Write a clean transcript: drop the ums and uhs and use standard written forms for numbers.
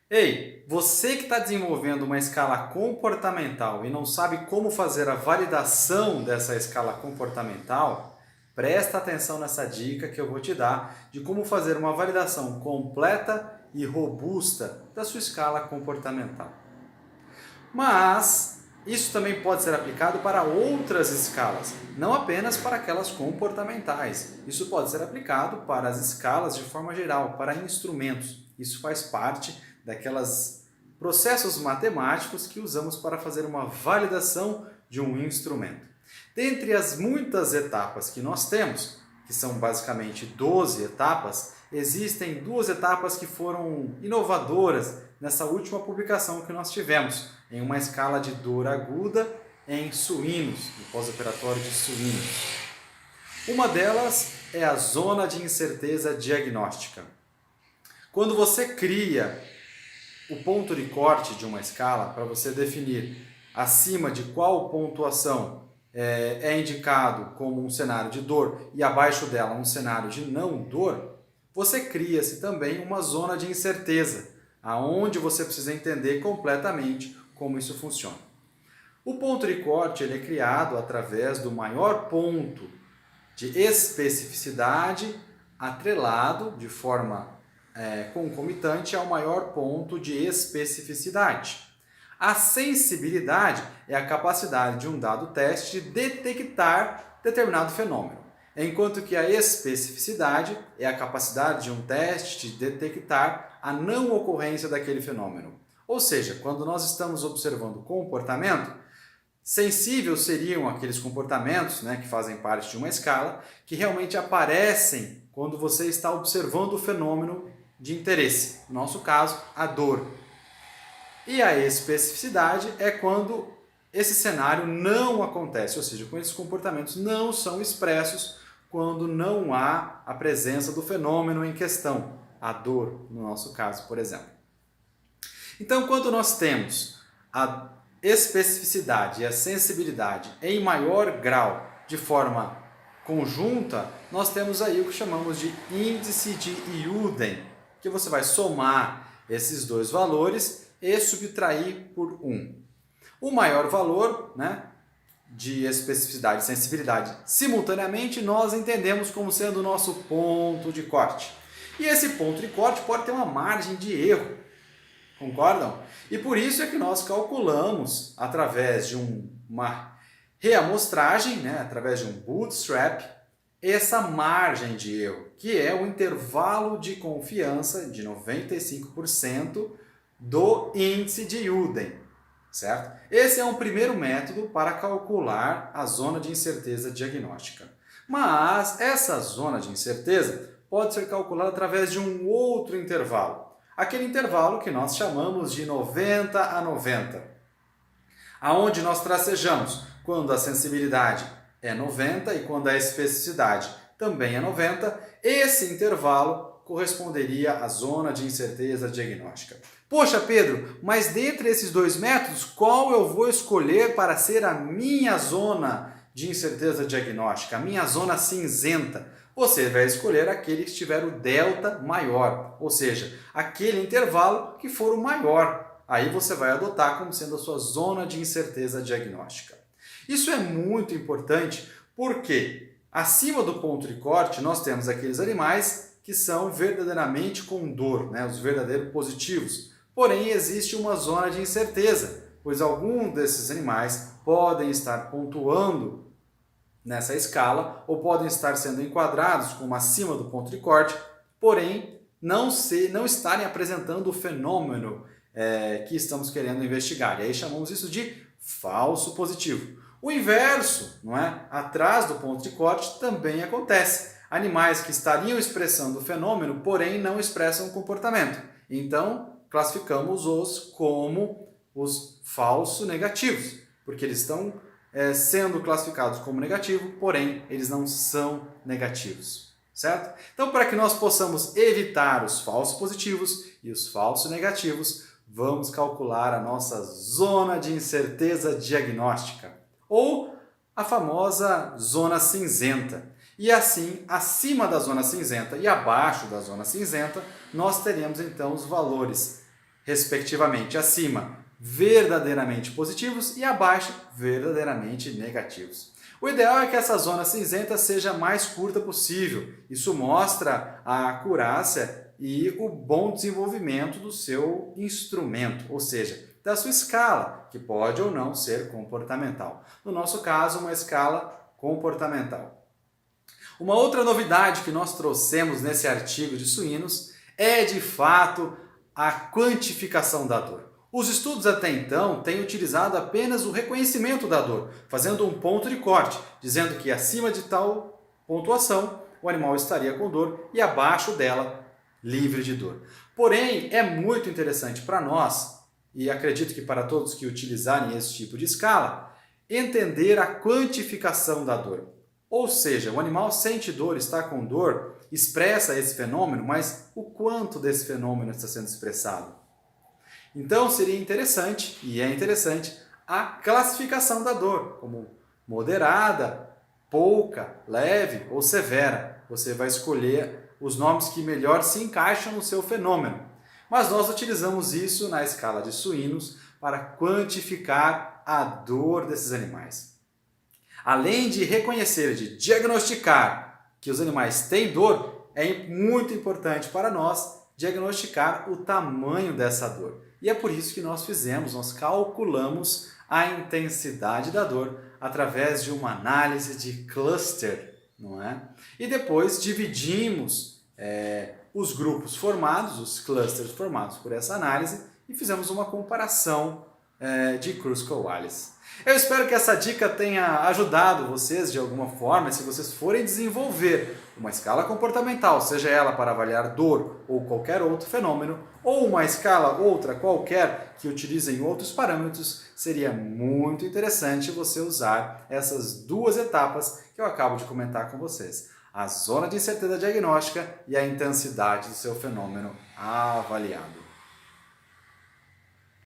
Ei, você que está desenvolvendo uma escala comportamental e não sabe como fazer a validação dessa escala comportamental, presta atenção nessa dica que eu vou te dar de como fazer uma validação completa e robusta da sua escala comportamental. Mas isso também pode ser aplicado para outras escalas, não apenas para aquelas comportamentais. Isso pode ser aplicado para as escalas de forma geral, para instrumentos. Isso faz parte daquelas processos matemáticos que usamos para fazer uma validação de um instrumento. Dentre as muitas etapas que nós temos, que são basicamente 12 etapas, existem duas etapas que foram inovadoras nessa última publicação que nós tivemos, em uma escala de dor aguda em suínos, no pós-operatório de suínos. Uma delas é a zona de incerteza diagnóstica. Quando você cria o ponto de corte de uma escala para você definir acima de qual pontuação é indicado como um cenário de dor e abaixo dela um cenário de não dor, você cria-se também uma zona de incerteza, aonde você precisa entender completamente como isso funciona. O ponto de corte ele é criado através do maior ponto de especificidade atrelado de forma concomitante ao maior ponto de especificidade. A sensibilidade é a capacidade de um dado teste de detectar determinado fenômeno, enquanto que a especificidade é a capacidade de um teste de detectar a não ocorrência daquele fenômeno. Ou seja, quando nós estamos observando comportamento, sensíveis seriam aqueles comportamentos que fazem parte de uma escala, que realmente aparecem quando você está observando o fenômeno de interesse, no nosso caso, a dor. E a especificidade é quando esse cenário não acontece, ou seja, quando esses comportamentos não são expressos quando não há a presença do fenômeno em questão, a dor, no nosso caso, por exemplo. Então, quando nós temos a especificidade e a sensibilidade em maior grau de forma conjunta, nós temos aí o que chamamos de índice de Youden, que você vai somar esses dois valores e subtrair por 1. O maior valor, de especificidade e sensibilidade, simultaneamente nós entendemos como sendo o nosso ponto de corte. E esse ponto de corte pode ter uma margem de erro, concordam? E por isso é que nós calculamos através de uma reamostragem, através de um bootstrap, essa margem de erro, que é o intervalo de confiança de 95% do índice de Youden, certo? Esse é um primeiro método para calcular a zona de incerteza diagnóstica. Mas essa zona de incerteza pode ser calculada através de um outro intervalo, aquele intervalo que nós chamamos de 90 a 90, aonde nós tracejamos quando a sensibilidade é 90 e quando a especificidade também é 90, esse intervalo corresponderia à zona de incerteza diagnóstica. Poxa, Pedro, mas dentre esses dois métodos, qual eu vou escolher para ser a minha zona de incerteza diagnóstica, a minha zona cinzenta? Você vai escolher aquele que tiver o delta maior, ou seja, aquele intervalo que for o maior. Aí você vai adotar como sendo a sua zona de incerteza diagnóstica. Isso é muito importante porque acima do ponto de corte nós temos aqueles animais que são verdadeiramente com dor, os verdadeiros positivos. Porém, existe uma zona de incerteza, pois alguns desses animais podem estar pontuando nessa escala ou podem estar sendo enquadrados como acima do ponto de corte, porém não estarem apresentando o fenômeno que estamos querendo investigar. E aí chamamos isso de falso positivo. O inverso, atrás do ponto de corte, também acontece. Animais que estariam expressando o fenômeno, porém não expressam o comportamento. Então, classificamos-os como os falso negativos, porque eles estão sendo classificados como negativo, porém eles não são negativos, certo? Então, para que nós possamos evitar os falsos positivos e os falsos negativos, vamos calcular a nossa zona de incerteza diagnóstica, ou a famosa zona cinzenta. E assim, acima da zona cinzenta e abaixo da zona cinzenta, nós teremos então os valores respectivamente. Acima, verdadeiramente positivos e abaixo, verdadeiramente negativos. O ideal é que essa zona cinzenta seja a mais curta possível. Isso mostra a acurácia e o bom desenvolvimento do seu instrumento, ou seja, da sua escala, que pode ou não ser comportamental. No nosso caso, uma escala comportamental. Uma outra novidade que nós trouxemos nesse artigo de suínos é, de fato, a quantificação da dor. Os estudos até então têm utilizado apenas o reconhecimento da dor, fazendo um ponto de corte, dizendo que acima de tal pontuação o animal estaria com dor e abaixo dela livre de dor. Porém, é muito interessante para nós, e acredito que para todos que utilizarem esse tipo de escala, entender a quantificação da dor. Ou seja, o animal sente dor, está com dor, expressa esse fenômeno, mas o quanto desse fenômeno está sendo expressado? Então seria interessante, e é interessante, a classificação da dor, como moderada, pouca, leve ou severa. Você vai escolher os nomes que melhor se encaixam no seu fenômeno. Mas nós utilizamos isso na escala de suínos para quantificar a dor desses animais. Além de reconhecer, de diagnosticar que os animais têm dor, é muito importante para nós diagnosticar o tamanho dessa dor. E é por isso que nós calculamos a intensidade da dor através de uma análise de cluster, não é? E depois dividimos os grupos formados, os clusters formados por essa análise, e fizemos uma comparação de Kruskal-Wallis. Eu espero que essa dica tenha ajudado vocês de alguma forma, se vocês forem desenvolver uma escala comportamental, seja ela para avaliar dor ou qualquer outro fenômeno, ou uma escala outra qualquer que utilizem outros parâmetros, seria muito interessante você usar essas duas etapas que eu acabo de comentar com vocês. A zona de incerteza diagnóstica e a intensidade do seu fenômeno avaliado.